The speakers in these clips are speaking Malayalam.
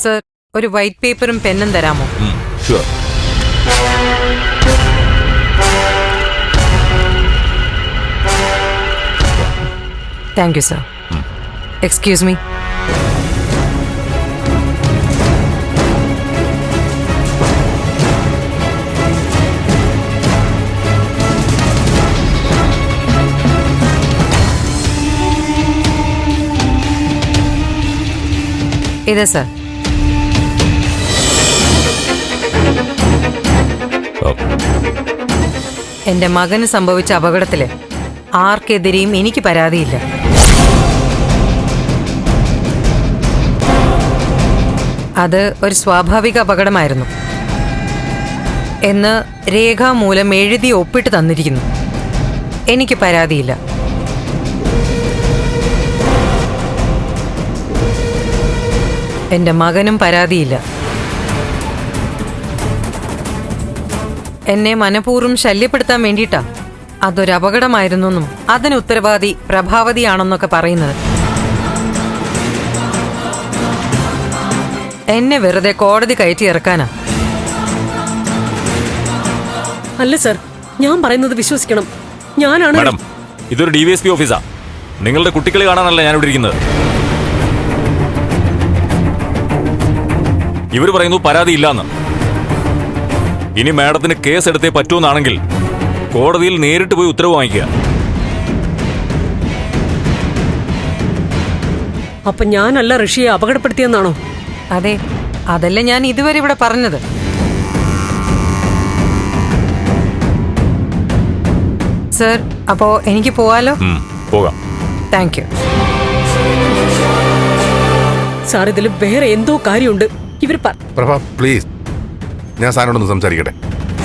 സർ, ഒരു വൈറ്റ് പേപ്പറും പെന്നും തരാമോ? Sure. Thank you sir. Excuse me. ഇതെ സർ. എന്റെ മകന് സംഭവിച്ച അപകടത്തില് ആർക്കെതിരെയും എനിക്ക് പരാതിയില്ല. അത് ഒരു സ്വാഭാവിക അപകടമായിരുന്നു എന്ന് രേഖാമൂലം എഴുതി ഒപ്പിട്ട് തന്നിരിക്കുന്നു. എനിക്ക് പരാതിയില്ല. എന്റെ മകനും പരാതിയില്ല. എന്നെ മനഃപൂർവ്വം ശല്യപ്പെടുത്താൻ വേണ്ടിയിട്ടാ അതൊരു അപകടമായിരുന്നെന്നും അതിന് ഉത്തരവാദി പ്രഭാവതിയാണെന്നൊക്കെ പറയുന്നത്. എന്നെ വെറുതെ കോടതി കയറ്റി ഇറക്കാനാ. അല്ല സർ, ഞാൻ പറയുന്നത് വിശ്വസിക്കണം. ഞാനാണ്. മാഡം, ഇതൊരു DVSP ഓഫീസാ. നിങ്ങളുടെ കുട്ടികളെ കാണാനല്ല ഞാൻ ഇവിടെ ഇരിക്കുന്നത്. ഇവർ പറയുന്നു പരാതിയില്ലാന്ന്. ഇനി മാഡത്തിന് കേസ് എടുത്തേ പറ്റൂന്നാണെങ്കിൽ കോടതിയിൽ നേരിട്ട് പോയി ഉത്തരവ് വാങ്ങിക്കുക. അപ്പൊ ഞാനല്ല ഋഷിയെ അപകടപ്പെടുത്തിയെന്നാണോ? അതെ, അതല്ല ഞാൻ ഇതുവരെ ഇവിടെ പറഞ്ഞത്. സർ, അപ്പോ എനിക്ക് പോവാലോ? പോകാം. Thank you. സാർ, ഇതിൽ വേറെ എന്തോ കാര്യമുണ്ട്. ഇവർ പ്രഭ, പ്ലീസ്, ഞാൻ സാറിനോടൊന്ന് സംസാരിക്കട്ടെ.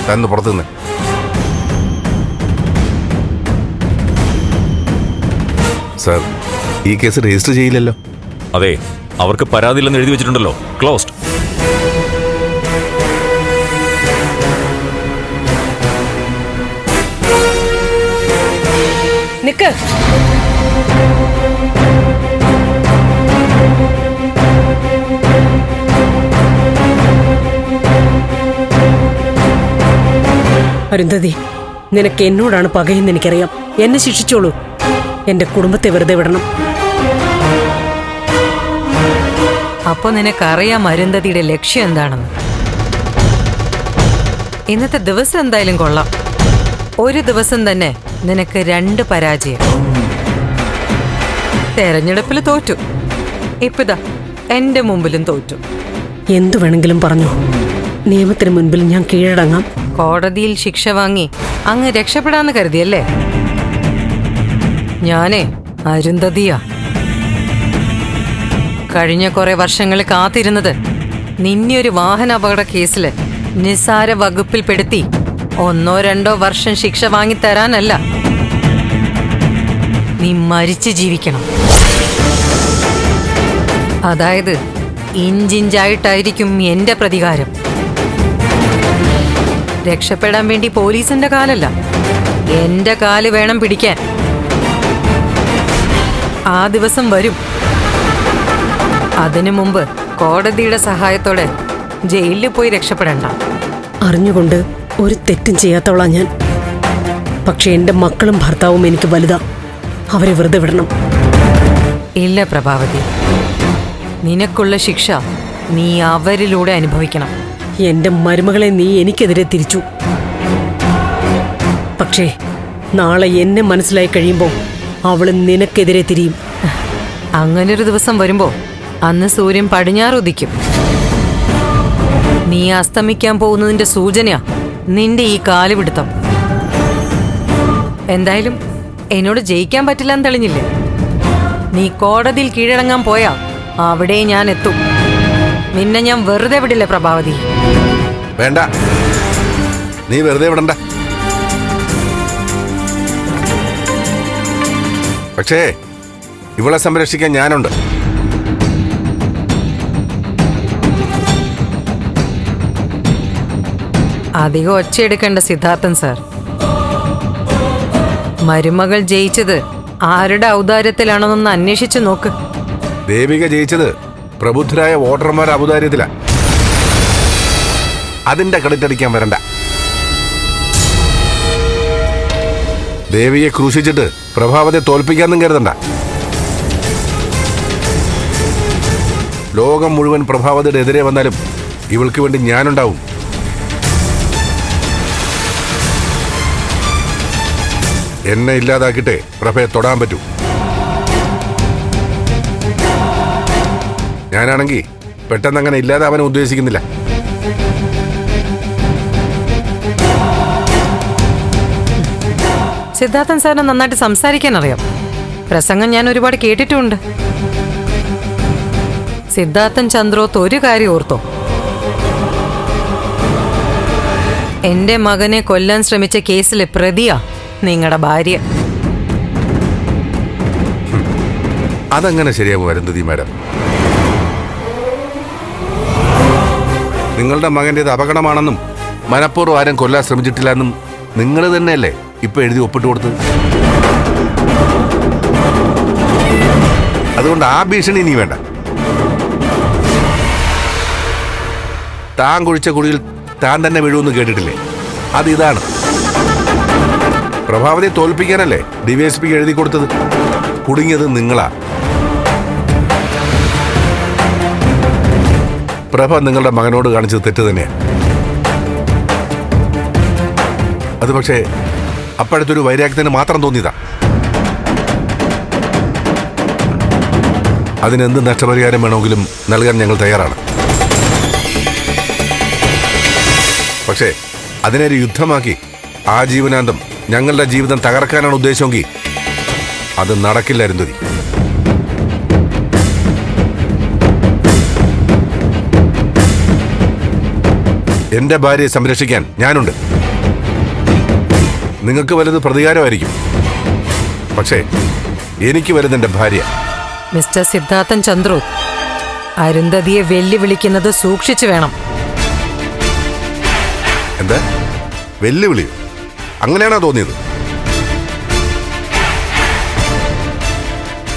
താനൊന്ന് പുറത്തു നിന്ന്. സാർ, ഈ കേസ് രജിസ്റ്റർ ചെയ്യില്ലല്ലോ? അതെ, അവർക്ക് പരാതിയില്ലെന്ന് എഴുതി വെച്ചിട്ടുണ്ടല്ലോ. ക്ലോസ്ഡ്. നിക്ക്. അരുന്ധതി, നിനക്ക് എന്നോടാണ് പകയെന്ന് എനിക്കറിയാം. എന്നെ ശിക്ഷിച്ചോളൂ. എന്റെ കുടുംബത്തെ വെറുതെ വിടണം. അപ്പൊ നിനക്കറിയാം അരുന്ധതിയുടെ ലക്ഷ്യം എന്താണെന്ന്. ഇന്നത്തെ ദിവസം എന്തായാലും കൊള്ളാം. ഒരു ദിവസം തന്നെ നിനക്ക് 2 പരാജയം. തെരഞ്ഞെടുപ്പിൽ തോറ്റു, ഇപ്പിതാ എന്റെ മുമ്പിലും തോറ്റു. എന്തു വേണമെങ്കിലും പറഞ്ഞു. നിയമത്തിന് മുൻപിൽ ഞാൻ കീഴടങ്ങാം. കോടതിയിൽ ശിക്ഷ വാങ്ങി അങ്ങ് രക്ഷപ്പെടാന്ന് കരുതിയല്ലേ? ഞാനേ അരുന്ധതിയാ. കഴിഞ്ഞ കുറെ വർഷങ്ങൾ കാത്തിരുന്നത് നിന്നെ ഒരു വാഹനാപകട കേസില് നിസ്സാര വകുപ്പിൽപ്പെടുത്തി 1-2 വർഷം ശിക്ഷ വാങ്ങിത്തരാനല്ല. നീ മരിച്ചു ജീവിക്കണം. അതായത് ഇഞ്ചിഞ്ചായിട്ടായിരിക്കും എന്റെ പ്രതികാരം. രക്ഷപ്പെടാൻ വേണ്ടി പോലീസിന്റെ കാലല്ല, എന്റെ കാല് വേണം പിടിക്കാൻ. ആ ദിവസം വരും. അതിനു മുമ്പ് കോടതിയുടെ സഹായത്തോടെ ജയിലിൽ പോയി രക്ഷപ്പെടണ്ട. അറിഞ്ഞുകൊണ്ട് ഒരു തെറ്റും ചെയ്യാത്തവളാ ഞാൻ. പക്ഷെ എന്റെ മക്കളും ഭർത്താവും എനിക്ക് വലുതാ. അവരെ വെറുതെ വിടണം. ഇല്ല പ്രഭാവതി, നിനക്കുള്ള ശിക്ഷ നീ അവരിലൂടെ അനുഭവിക്കണം. എന്റെ മരുമകളെ നീ എനിക്കെതിരെ തിരിച്ചു. പക്ഷേ നാളെ എന്നെ മനസ്സിലായി കഴിയുമ്പോൾ അവള് നിനക്കെതിരെ തിരിയും. അങ്ങനൊരു ദിവസം വരുമ്പോ അന്ന് സൂര്യൻ പടിഞ്ഞാറുദിക്കും. നീ അസ്തമിക്കാൻ പോകുന്നതിന്റെ സൂചനയാ നിന്റെ ഈ കാലുപിടുത്തം. എന്തായാലും എന്നോട് ജയിക്കാൻ പറ്റില്ലെന്ന് തെളിഞ്ഞില്ലേ? നീ കോടതിയിൽ കീഴടങ്ങാൻ പോയാ അവിടെ ഞാൻ എത്തും. നിന്നെ ഞാൻ വെറുതെ വിടില്ല പ്രഭാവതി. വേണ്ട, നീ വെറുതെ വിടണ്ട. പക്ഷേ ഇവളെ സംരക്ഷിക്കാൻ ഞാനുണ്ട്. അധികം ഒച്ചയെടുക്കേണ്ട സിദ്ധാർത്ഥൻ സാർ. മരുമകൾ ജയിച്ചത് ആരുടെ ഔദാര്യത്തിലാണെന്നൊന്ന് അന്വേഷിച്ചു നോക്ക്. ദേവിക ജയിച്ചത് പ്രബുദ്ധരായ വോട്ടർമാർ ഔദാര്യത്തില. അതിന്റെ ക്രെഡിറ്റ് അടിക്കാൻ വരണ്ട. ദേവിയെ ക്രൂശിച്ചിട്ട് പ്രഭാവത്തെ തോൽപ്പിക്കാന്നും കരുതണ്ട. ലോകം മുഴുവൻ പ്രഭാവതയുടെ എതിരെ വന്നാലും ഇവൾക്ക് വേണ്ടി ഞാനുണ്ടാവും. എന്നെ ഇല്ലാതാക്കിട്ടേ പ്രഭയെ തൊടാൻ പറ്റൂ. ഞാനാണെങ്കിൽ പെട്ടെന്ന് അങ്ങനെ ഇല്ലാതാവാൻ ഉദ്ദേശിക്കുന്നില്ല. സിദ്ധാർത്ഥൻ സാറിന് നന്നായിട്ട് സംസാരിക്കാൻ അറിയാം. പ്രസംഗം ഞാൻ ഒരുപാട് കേട്ടിട്ടുമുണ്ട്. സിദ്ധാർത്ഥൻ ചന്ദ്രോത്ത് ഒരു കാര്യം ഓർത്തോ, എന്റെ മകനെ കൊല്ലാൻ ശ്രമിച്ച കേസിലെ പ്രതിയാ നിങ്ങളുടെ ഭാര്യ. അതങ്ങനെ ശരിയാവും അരുന്ധതി മാഡം. നിങ്ങളുടെ മകൻ്റേത് അപകടമാണെന്നും മനഃപൂർവ്വം ആരും കൊല്ലാൻ ശ്രമിച്ചിട്ടില്ല എന്നും നിങ്ങൾ തന്നെയല്ലേ ഇപ്പൊ എഴുതി ഒപ്പിട്ട് കൊടുത്തത്. അതുകൊണ്ട് ആ ഭീഷണി ഇനി വേണ്ട. താൻ കുഴിച്ച കുഴിയിൽ താൻ തന്നെ വീഴുമെന്ന് കേട്ടിട്ടില്ലേ? അത് ഇതാണ്. പ്രഭാവതിയെ തോൽപ്പിക്കാനല്ലേ ഡിവൈഎസ്പിക്ക് എഴുതി കൊടുത്തത്. കുടുങ്ങിയത് നിങ്ങളാ. പ്രഭ നിങ്ങളുടെ മകനോട് കാണിച്ചത് തെറ്റ് തന്നെയാണ്. അത് പക്ഷേ അപ്പോഴത്തൊരു വൈരാഗ്യത്തിന് മാത്രം തോന്നിയതാ. അതിനെന്ത് നഷ്ടപരിഹാരം വേണമെങ്കിലും നൽകാൻ ഞങ്ങൾ തയ്യാറാണ്. പക്ഷേ അതിനൊരു യുദ്ധമാക്കി ആ ജീവനാന്തം ഞങ്ങളുടെ ജീവിതം തകർക്കാനാണ് ഉദ്ദേശമെങ്കിൽ അത് നടക്കില്ല അരുന്ധതി. എന്റെ ഭാര്യയെ സംരക്ഷിക്കാൻ ഞാനുണ്ട്. നിങ്ങൾക്ക് വലുത് പ്രതികാരമായിരിക്കും, പക്ഷേ എനിക്ക് വലുത് എന്റെ ഭാര്യ. മിസ്റ്റർ സിദ്ധാർത്ഥൻ ചന്ദ്രു, അരുന്ധതിയെ വെല്ലുവിളിക്കുന്നത് സൂക്ഷിച്ചു വേണം. എന്താ വെല്ലുവിളിയോ? അങ്ങനെയാണോ തോന്നിയത്?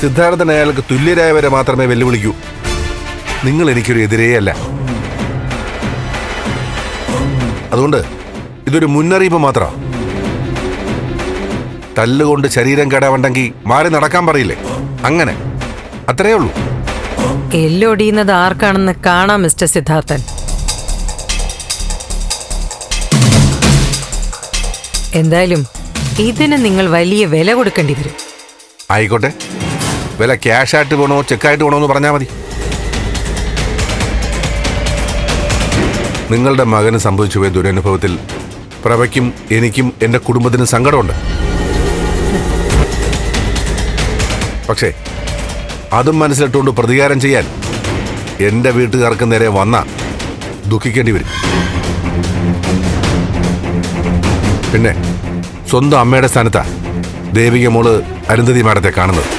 സിദ്ധാർത്ഥൻ അയാൾക്ക് തുല്യരായവരെ മാത്രമേ വെല്ലുവിളിക്കൂ. നിങ്ങൾ എനിക്കൊരു എതിരേ അല്ല. അതുകൊണ്ട് ഇതൊരു മുന്നറിയിപ്പ് മാത്രമാണ്. തല്ലുകൊണ്ട് ശരീരം കേടാവണ്ടെങ്കിൽ മാറി നടക്കാൻ പറയില്ലേ, അങ്ങനെ അത്രയേ ഉള്ളൂ. എല്ലൊടിയുന്നത് ആർക്കാണെന്ന് കാണാം മിസ്റ്റർ സിദ്ധാർത്ഥൻ. എന്തായാലും ഇതിന് നിങ്ങൾ വലിയ വില കൊടുക്കേണ്ടി വരും. ആയിക്കോട്ടെ, വില ക്യാഷായിട്ട് വേണോ ചെക്കായിട്ട് വേണോ എന്ന് പറഞ്ഞാൽ മതി. നിങ്ങളുടെ മകന് സംഭവിച്ചു പോയ ദുരനുഭവത്തിൽ പ്രഭയ്ക്കും എനിക്കും എൻ്റെ കുടുംബത്തിനും സങ്കടമുണ്ട്. പക്ഷേ അതും മനസ്സിലിട്ടുകൊണ്ട് പ്രതികാരം ചെയ്യാൻ എൻ്റെ വീട്ടുകാർക്ക് നേരെ വന്ന ദുഃഖിക്കേണ്ടി വരും. പിന്നെ സ്വന്തം അമ്മയുടെ സ്ഥാനത്താ ദേവിക മോള് അരുന്ധതി മാഡത്തെ കാണുന്നത്.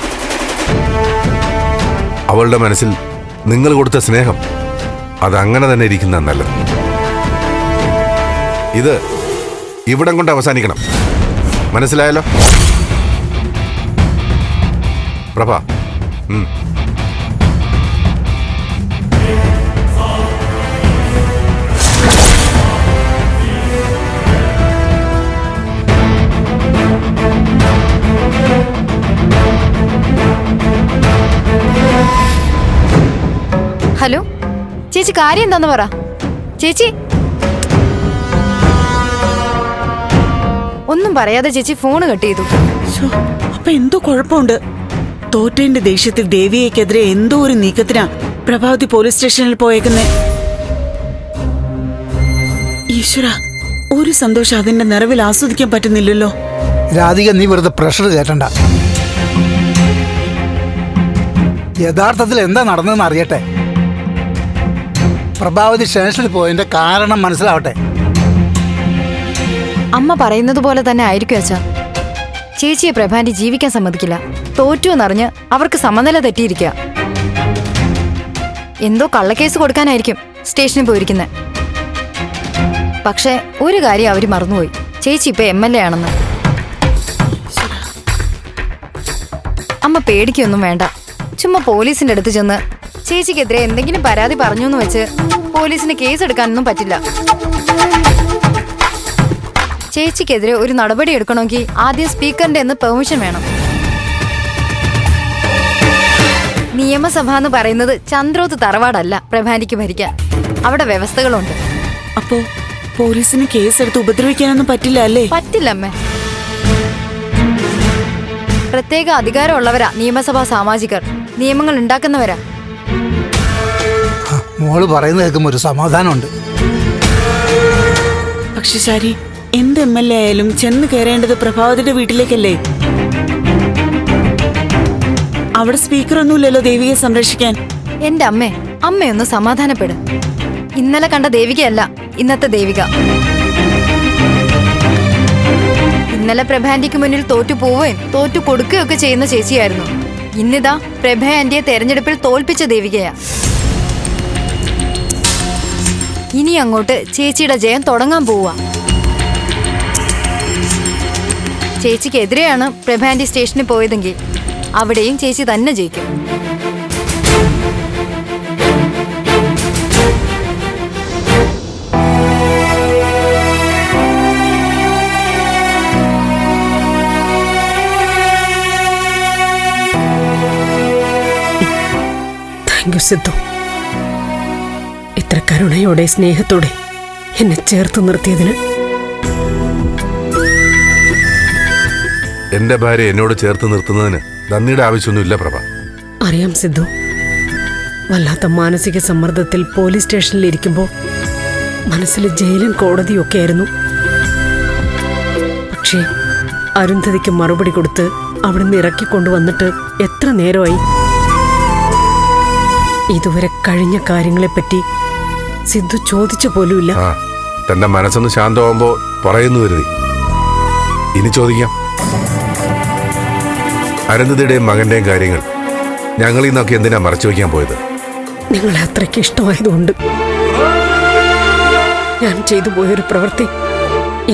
അവളുടെ മനസ്സിൽ നിങ്ങൾ കൊടുത്ത സ്നേഹം അതങ്ങനെ തന്നെ ഇരിക്കുന്ന നല്ലത്. ഇത് ഇവിടം കൊണ്ട് അവസാനിക്കണം. മനസ്സിലായല്ലോ പ്രഭ? ഹലോ ചേച്ചി, കാര്യം എന്താന്ന് പറ ചേച്ചി. ഒന്നും പറയാതെ ചേച്ചി ഫോണ് കട്ട് ചെയ്തു. അപ്പൊ എന്തോ കുഴപ്പമുണ്ട്. തോറ്റേന്റെ ദേഷ്യത്തിൽ ദേവിയെക്കെതിരെ എന്തോ ഒരു നീക്കത്തിനാ പ്രഭാവതി പോലീസ് സ്റ്റേഷനിൽ പോയേക്കുന്നേ. ഈശ്വര, ഒരു സന്തോഷം അതിന്റെ നിറവിൽ ആസ്വദിക്കാൻ പറ്റുന്നില്ലല്ലോ. രാധിക, നീ വെറുതെ പ്രഷർ കയറ്റണ്ട. യഥാർത്ഥത്തിൽ എന്താ നടന്നതെന്ന് അറിയട്ടെ. പ്രഭാവതി സ്റ്റേഷനിൽ പോയതിന്റെ കാരണം മനസ്സിലാവട്ടെ. അമ്മ പറയുന്നത് പോലെ തന്നെ ആയിരിക്കും അച്ഛാ. ചേച്ചിയെ പ്രഭാന്റെ ജീവിക്കാൻ സമ്മതിക്കില്ല. തോറ്റു എന്നറിഞ്ഞ് അവർക്ക് സമനില തെറ്റിയിരിക്കുക. എന്തോ കള്ളക്കേസ് കൊടുക്കാനായിരിക്കും സ്റ്റേഷനിൽ പോയിരിക്കുന്നത്. പക്ഷെ ഒരു കാര്യം അവര് മറന്നുപോയി, ചേച്ചി ഇപ്പൊ MLA ആണെന്ന്. അമ്മ പേടിക്കൊന്നും വേണ്ട. ചുമ്മാ പോലീസിന്റെ അടുത്ത് ചെന്ന് ചേച്ചിക്കെതിരെ എന്തെങ്കിലും പരാതി പറഞ്ഞു എന്ന് വെച്ച് പോലീസിന് കേസ് എടുക്കാനൊന്നും പറ്റില്ല. ചേച്ചിക്കെതിരെ ഒരു നടപടി എടുക്കണമെങ്കിൽ ആദ്യം സ്പീക്കറിന്റെ എന്ന് പെർമിഷൻ വേണം. നിയമസഭ എന്ന് പറയുന്നത് ചന്ദ്രോത്ത് തറവാടല്ല പ്രഭാനിക്ക് ഭരിക്കാൻ. അവിടെ വ്യവസ്ഥകളുണ്ട്. അപ്പോ പോലീസിന് കേസെടുത്ത് ഉപദ്രവിക്കാനൊന്നും പറ്റില്ല അല്ലേ? പറ്റില്ലമ്മേ. പ്രത്യേക അധികാരമുള്ളവരാ നിയമസഭാ സാമാജികർ. നിയമങ്ങൾ ഉണ്ടാക്കുന്നവരാ. മോള് പറയുന്നത് കേൾക്കുമ്പോൾ ഒരു സമാധാനമുണ്ട്. പക്ഷെ ശാരി, എന്ത് MLA ആയാലും ചെന്ന് കയറേണ്ടത് പ്രഭാവതിയുടെ വീട്ടിലേക്കല്ലേ? അവിടെ സ്പീക്കറൊന്നുമില്ലല്ലോ ദേവിയെ സംരക്ഷിക്കാൻ. എന്റെ അമ്മയൊന്ന് സമാധാനപ്പെട്. ഇന്നലെ കണ്ട ദേവികയല്ല ഇന്നത്തെ ദേവിക. ഇന്നലെ പ്രഭാന്റിക്ക് മുന്നിൽ തോറ്റു പോവുകയും തോറ്റു കൊടുക്കുകയൊക്കെ ചെയ്യുന്ന ചേച്ചിയായിരുന്നു. ഇന്നിതാ പ്രഭ ആന്റിയെ തെരഞ്ഞെടുപ്പിൽ തോൽപ്പിച്ച ദേവികയാ. ഇനി അങ്ങോട്ട് ചേച്ചിയുടെ ജയം തുടങ്ങാൻ പോവുക. ചേച്ചിക്കെതിരെയാണ് പ്രഭ ആന്റി സ്റ്റേഷനിൽ പോയതെങ്കിൽ അവിടെയും ചേച്ചി തന്നെ ജയിക്കും. Thank you Sidhu. ഇത്ര കരുണയോടെ സ്നേഹത്തോടെ എന്നെ ചേർത്ത് നിർത്തിയതിന്. എന്റെ ഭാര്യ എന്നോട് ചേർത്ത് നിർത്തുന്നതിന് നന്ദിയുടെ ആവശ്യമൊന്നുമില്ല പ്രഭ. അറിയാം സിദ്ധു. വല്ലാത്ത മാനസിക സമ്മർദ്ദത്തിൽ പോലീസ് സ്റ്റേഷനിൽ ഇരിക്കുമ്പോൾ മനസ്സിൽ ജയിലും കോടതിയും ഒക്കെ ആയിരുന്നു. പക്ഷേ അരുന്ധതിക്ക് മറുപടി കൊടുത്ത് അവിടുന്ന് ഇറക്കിക്കൊണ്ടുവന്നിട്ട് എത്ര നേരമായി. ഇതുവരെ കഴിഞ്ഞ കാര്യങ്ങളെപ്പറ്റി സിദ്ധു ചോദിച്ചു പോലുമില്ല. ആ, തന്റെ മനസ്സൊന്ന് ശാന്തമാകുമ്പോ പറയുന്നു കരുതി. ഇനി ചോദിക്കാം. അരുന്ധതിയുടെയും മകന്റെയും കാര്യങ്ങൾ ഞങ്ങളിൽ നിന്നൊക്കെ എന്തിനാ മറച്ചു വയ്ക്കാൻ പോയത്? നിങ്ങളെ അത്രയ്ക്ക് ഇഷ്ടമായതുകൊണ്ട്. ഞാൻ ചെയ്തു പോയൊരു പ്രവൃത്തി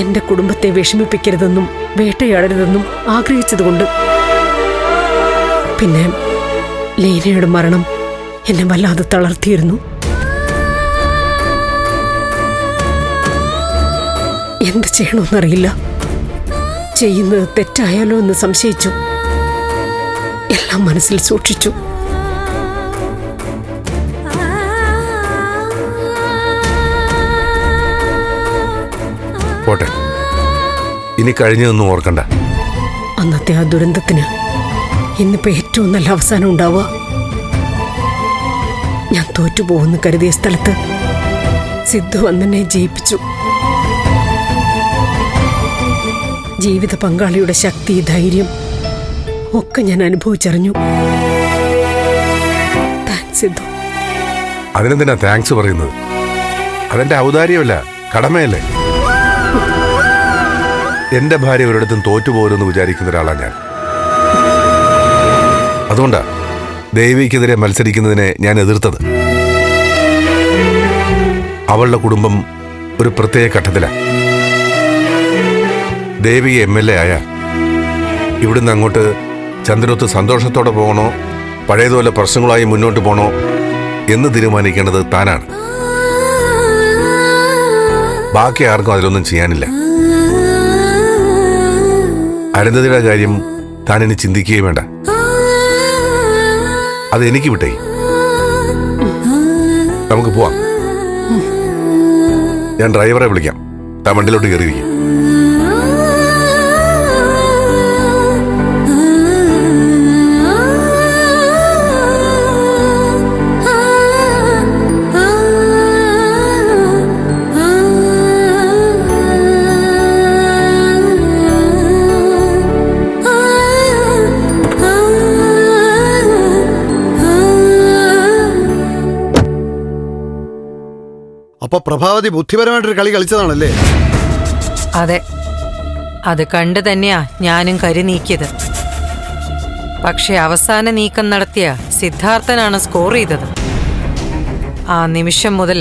എന്റെ കുടുംബത്തെ വിഷമിപ്പിക്കരുതെന്നും വേട്ടയാടരുതെന്നും ആഗ്രഹിച്ചതുകൊണ്ട്. പിന്നെ ലീനയുടെ മരണം എന്നെ വല്ലാതെ തളർത്തിയിരുന്നു. എന്ത് ചെയ്യണമെന്നറിയില്ല. ചെയ്യുന്നത് തെറ്റായാലോ എന്ന് സംശയിച്ചു. എല്ലാം മനസ്സിൽ സൂക്ഷിച്ചു. പോട്ടെ, ഇനി കഴിഞ്ഞതൊന്നും ഓർക്കണ്ട. അന്നത്തെ ആ ദുരന്തത്തിന് ഇന്നിപ്പോ ഏറ്റവും നല്ല അവസാനം ഉണ്ടാവുക. ഞാൻ തോറ്റുപോകുന്നു കരുതിയ സ്ഥലത്ത് സിദ്ധു വന്നെന്നെ ജയിപ്പിച്ചു. ജീവിത പങ്കാളിയുടെ ശക്തി, ധൈര്യം ഒക്കെ ഞാൻ അനുഭവിച്ചറിഞ്ഞു. താങ്ക്സ് സിദ്ധു. അതിനെന്തിനാ താങ്ക്സ് പറയുന്നത്? അതെന്റെ ഔദാര്യമല്ല, കടമയല്ലേ. എന്റെ ഭാര്യ ഒരിടത്തും തോറ്റുപോരെന്ന് വിചാരിക്കുന്ന ഒരാളാണ് ഞാൻ. അതുകൊണ്ടാ ദേവിക്കെതിരെ മത്സരിക്കുന്നതിനെ ഞാൻ എതിർത്തത്. അവളുടെ കുടുംബം ഒരു പ്രത്യേക ഘട്ടത്തിലാണ്. ദേവിക MLA ആയ ഇവിടുന്ന് അങ്ങോട്ട് ചന്ദ്രൊത്ത് സന്തോഷത്തോടെ പോകണോ പഴയതുപോലെ പ്രശ്നങ്ങളായി മുന്നോട്ട് പോകണോ എന്ന് തീരുമാനിക്കേണ്ടത് താനാണ്. ബാക്കി ആർക്കും അതിലൊന്നും ചെയ്യാനില്ല. അരുന്ധതിയുടെ കാര്യം താൻ ഇനി ചിന്തിക്കുകയും വേണ്ട. അതെനിക്ക് വിട്ടേ. നമുക്ക് പോവാം. ഞാൻ ഡ്രൈവറെ വിളിക്കാം. താൻ വണ്ടിയിലോട്ട് കയറിയിരിക്കും. അപ്പൊ പ്രഭാവതി ബുദ്ധിപരമായിട്ടൊരു കളി കളിച്ചതാണല്ലേ? അതെ, അത് കണ്ടു തന്നെയാ ഞാനും കരി നീക്കിയത്. പക്ഷെ അവസാന നീക്കം നടത്തിയ സിദ്ധാർത്ഥനാണ് സ്കോർ ചെയ്തത്. ആ നിമിഷം മുതൽ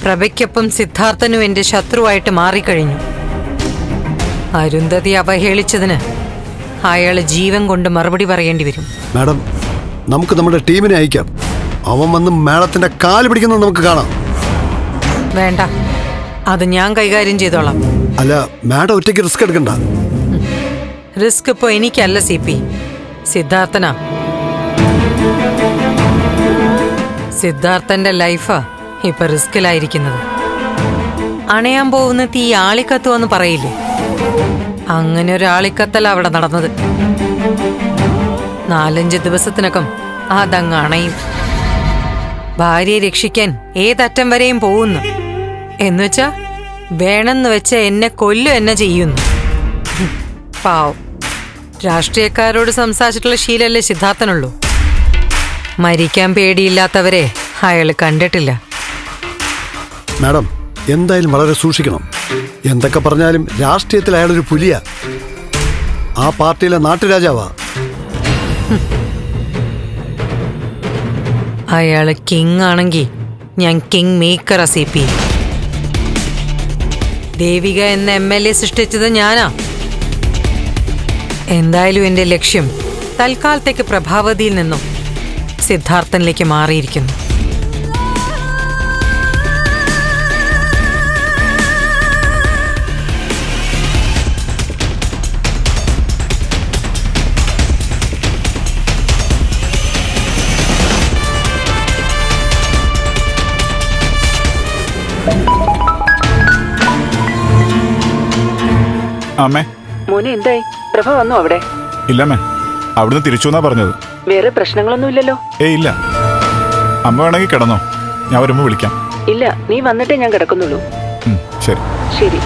പ്രഭയ്ക്കൊപ്പം സിദ്ധാർത്ഥനും എന്റെ ശത്രുവായിട്ട് മാറിക്കഴിഞ്ഞു. അരുന്ധതി അവഹേളിച്ചതിന് അയാള് ജീവൻ കൊണ്ട് മറുപടി പറയേണ്ടി വരും. മാഡം, നമുക്ക് നമ്മുടെ ടീമിനെ അയക്കാം. അവൻ വന്ന് മേഡത്തിന്റെ കാല് പിടിക്കുന്നത് നമുക്ക് കാണാം. വേണ്ട, അത് ഞാൻ കൈകാര്യം ചെയ്തോളാം. അല്ല, മാഡം ഒറ്റയ്ക്ക് റിസ്ക് എടുക്കണ്ട. റിസ്ക് ഇപ്പോ എനിക്കല്ല CP, സിദ്ധാർത്ഥനാ. സിദ്ധാർത്ഥന്റെ ലൈഫാ ഇപ്പൊ റിസ്കിലായിരിക്കുന്നത്. അണയാൻ പോകുന്ന തീ ആളിക്കത്തുവെന്ന് പറയില്ലേ, അങ്ങനെ ഒരു ആളിക്കത്തല അവിടെ നടന്നത്. 4-5 ദിവസത്തിനകം അതങ്ങ് അണയും. ഭാര്യയെ രക്ഷിക്കാൻ ഏതറ്റം വരെയും പോകുന്നു. എന്നുവെച്ചാ വേണമെന്ന് വെച്ച എന്നെ കൊല്ലു എന്നെ ചെയ്യുന്നു. പാവം, രാഷ്ട്രീയക്കാരോട് സംസാരിച്ചിട്ടുള്ള ശീലല്ലേ സിദ്ധാർത്ഥനുള്ളൂ. മരിക്കാൻ പേടിയില്ലാത്തവരെ അയാൾ കണ്ടിട്ടില്ല. മാഡം എന്തായാലും വളരെ സൂക്ഷിക്കണം. എന്തൊക്കെ പറഞ്ഞാലും രാഷ്ട്രീയത്തിൽ അയാളൊരു പുലിയാ. ആ പാർട്ടിയിലെ നാട്ടുരാജാവാ. അയാള് കിങ് ആണെങ്കിൽ ഞാൻ കിങ് മേക്കറാ CP. ദേവിക എന്ന MLA സൃഷ്ടിച്ചത് ഞാനാ. എന്തായാലും എന്റെ ലക്ഷ്യം തൽക്കാലത്തേക്ക് പ്രഭാവതിയിൽ നിന്നും സിദ്ധാർത്ഥനിലേക്ക് മാറിയിരിക്കുന്നു. അമ്മേ, മോനെ എന്തായി? പ്രഭ വന്നോ അവിടെ? ഇല്ലമ്മേ, അവിടുന്ന് തിരിച്ചു എന്നാ പറഞ്ഞത്. വേറെ പ്രശ്നങ്ങളൊന്നുമില്ലല്ലോ? ഇല്ല. അമ്മ വേണമെങ്കിൽ കിടന്നോ, ഞാൻ വരുമ്പോ വിളിക്കാം. ഇല്ല, നീ വന്നിട്ടേ ഞാൻ കിടക്കുന്നുള്ളൂ. ശരി ശരി.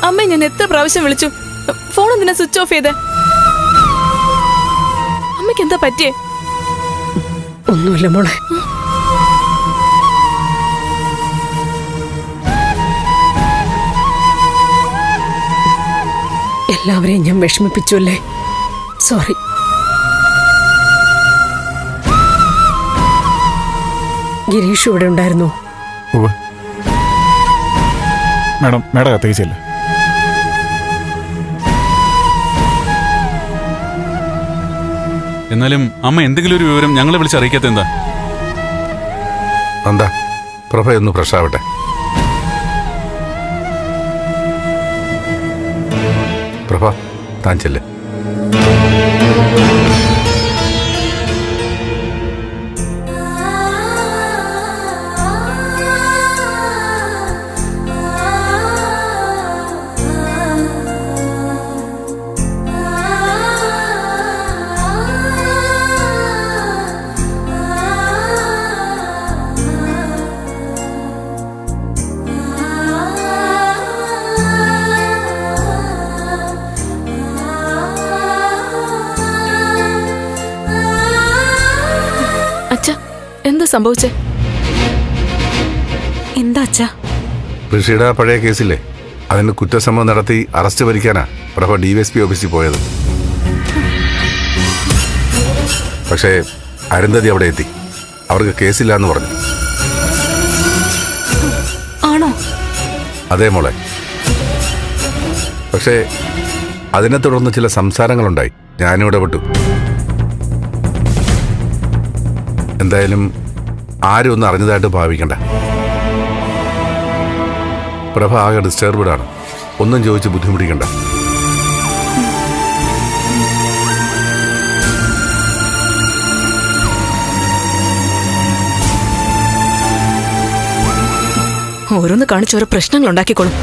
അമ്മ, ഞാൻ എത്ര പ്രാവശ്യം വിളിച്ചു, ഫോൺ എന്തിനാ സ്വിച്ച് ഓഫ് ചെയ്തേ? അമ്മയ്ക്ക് എന്താ പറ്റിയേ? ഒന്നുമില്ല മോളെ. എല്ലാവരെയും ഞാൻ വിഷമിപ്പിച്ചു അല്ലേ? സോറി. ഗിരീഷ് ഇവിടെ ഉണ്ടായിരുന്നു. മാഡം, മാഡം അകത്തേക്കില്ല. എന്നാലും അമ്മ എന്തെങ്കിലും ഒരു വിവരം ഞങ്ങളെ വിളിച്ചറിയിക്കാത്ത എന്താ? എന്താ പ്രഭയൊന്ന് ഫ്രഷാവട്ടെ. പ്രഭ, താൻ ചെല്ല്. എന്താ സംഭവിച്ചേ? എന്താ അച്ഛാ? ഋഷിയുടെ പഴയ കേസില്ലേ, അതിന് കുറ്റസമ്മതം നടത്തി അറസ്റ്റ് ഭരിക്കാനാ പ്രഭ DSP ഓഫീസിൽ പോയത്. പക്ഷേ അരുന്ധതി അവിടെ എത്തി. അവർക്ക് കേസില്ല എന്ന് പറഞ്ഞു. ആണോ? അതേ മോളെ. പക്ഷേ അതിനെ തുടർന്ന് ചില സംസാരങ്ങളുണ്ടായി. ഞാനും ഇടപെട്ടു. എന്തായാലും ആരും ഒന്നും അറിഞ്ഞതായിട്ട് ഭാവിക്കണ്ട. പ്രഭ ആകെ ഡിസ്റ്റർബ്ഡാണ്. ഒന്നും ചോദിച്ച് ബുദ്ധിമുട്ടിക്കണ്ട. ഓരോന്ന് കാണിച്ച് ഓരോ പ്രശ്നങ്ങൾ ഉണ്ടാക്കിക്കോളും.